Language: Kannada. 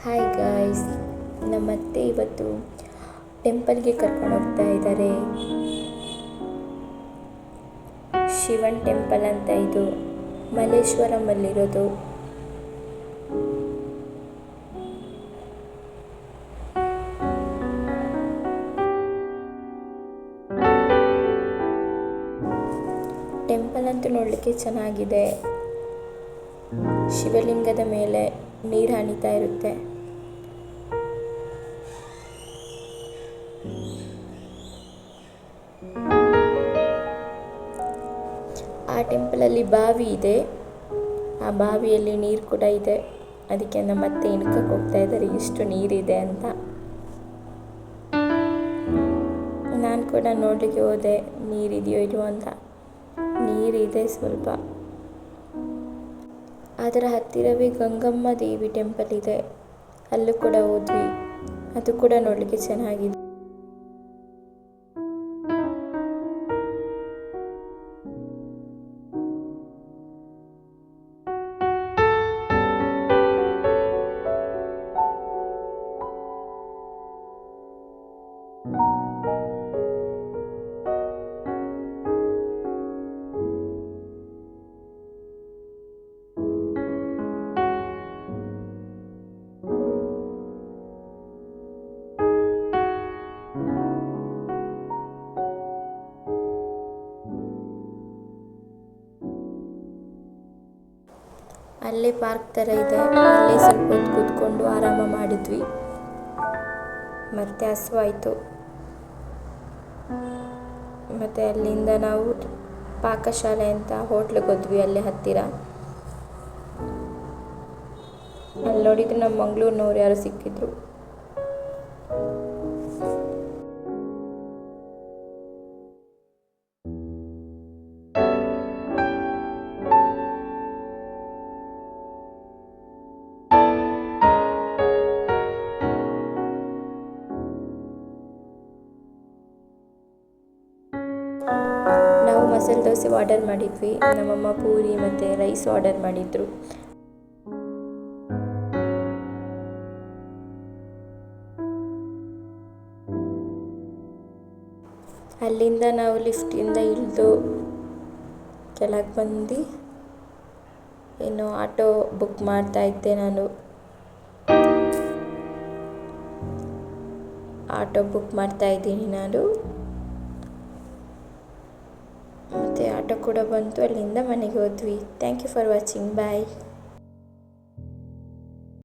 ಹಾಯ್ ಗಾಯ್ಸ್, ನಮ್ಮತ್ತೆ ಇವತ್ತು ಟೆಂಪಲ್ಗೆ ಕರ್ಕೊಂಡು ಹೋಗ್ತಾ ಇದ್ದಾರೆ. ಶಿವನ್ ಟೆಂಪಲ್ ಅಂತ ಇದು ಮಲ್ಲೇಶ್ವರಮಲ್ಲಿರೋದು. ಟೆಂಪಲ್ ಅಂತೂ ನೋಡಲಿಕ್ಕೆ ಚೆನ್ನಾಗಿದೆ. ಶಿವಲಿಂಗದ ಮೇಲೆ ನೀರು ಹನಿತಾ ಇರುತ್ತೆ. ಆ ಟೆಂಪಲಲ್ಲಿ ಬಾವಿ ಇದೆ. ಆ ಬಾವಿಯಲ್ಲಿ ನೀರು ಕೂಡ ಇದೆ. ಅದಕ್ಕೆ ನಮ್ಮತ್ತೆ ಇಣ್ಕಕ್ಕೆ ಹೋಗ್ತಾ ಇದ್ದಾರೆ, ಎಷ್ಟು ನೀರಿದೆ ಅಂತ. ನಾನು ಕೂಡ ನೋಡಲಿಕ್ಕೆ ಹೋದೆ, ನೀರಿದೆಯೋ ಇಲ್ವೋ ಅಂತ. ನೀರಿದೆ ಸ್ವಲ್ಪ. ಅದರ ಹತ್ತಿರವೇ ಗಂಗಮ್ಮ ದೇವಿ ಟೆಂಪಲ್ ಇದೆ, ಅಲ್ಲೂ ಕೂಡ ಹೋದ್ವಿ. ಅದು ಕೂಡ ನೋಡಲಿಕ್ಕೆ ಚೆನ್ನಾಗಿದೆ. ಅಲ್ಲೇ ಪಾರ್ಕ್ ಥರ ಇದೆ, ಅಲ್ಲೇ ಸ್ವಲ್ಪ ಹೊತ್ತು ಕೂತ್ಕೊಂಡು ಆರಾಮ ಮಾಡಿದ್ವಿ. ಮತ್ತೆ ಹಸುವಾಯಿತು. ಮತ್ತು ಅಲ್ಲಿಂದ ನಾವು ಪಾಕಶಾಲೆ ಅಂತ ಹೋಟ್ಲಿಗೆ ಹೋದ್ವಿ, ಅಲ್ಲೇ ಹತ್ತಿರ. ಅಲ್ಲಿ ನೋಡಿದ್ರೆ ನಮ್ಮ ಮಂಗಳೂರಿನವ್ರು ಯಾರು ಸಿಕ್ಕಿದ್ರು. ನಾವು ಮಸಾಲೆ ದೋಸೆ ಆರ್ಡರ್ ಮಾಡಿದ್ವಿ. ನಮ್ಮಮ್ಮ ಪೂರಿ ಮತ್ತು ರೈಸ್ ಆರ್ಡರ್ ಮಾಡಿದ್ರು. ಅಲ್ಲಿಂದ ನಾವು ಲಿಫ್ಟಿಂದ ಇಳಿದು ಕೆಳಗೆ ಬಂದು ಇನ್ನು ಆಟೋ ಬುಕ್ ಮಾಡ್ತಾ ಇದ್ದೆ ನಾನು. ಆಟೋ ಬುಕ್ ಮಾಡ್ತಾ ಇದ್ದೀನಿ ನಾನು. ಮತ್ತು ಆಟೋ ಕೂಡ ಬಂತು. ಅಲ್ಲಿಂದ ಮನೆಗೆ ಹೋದ್ವಿ. Thank you for watching. Bye.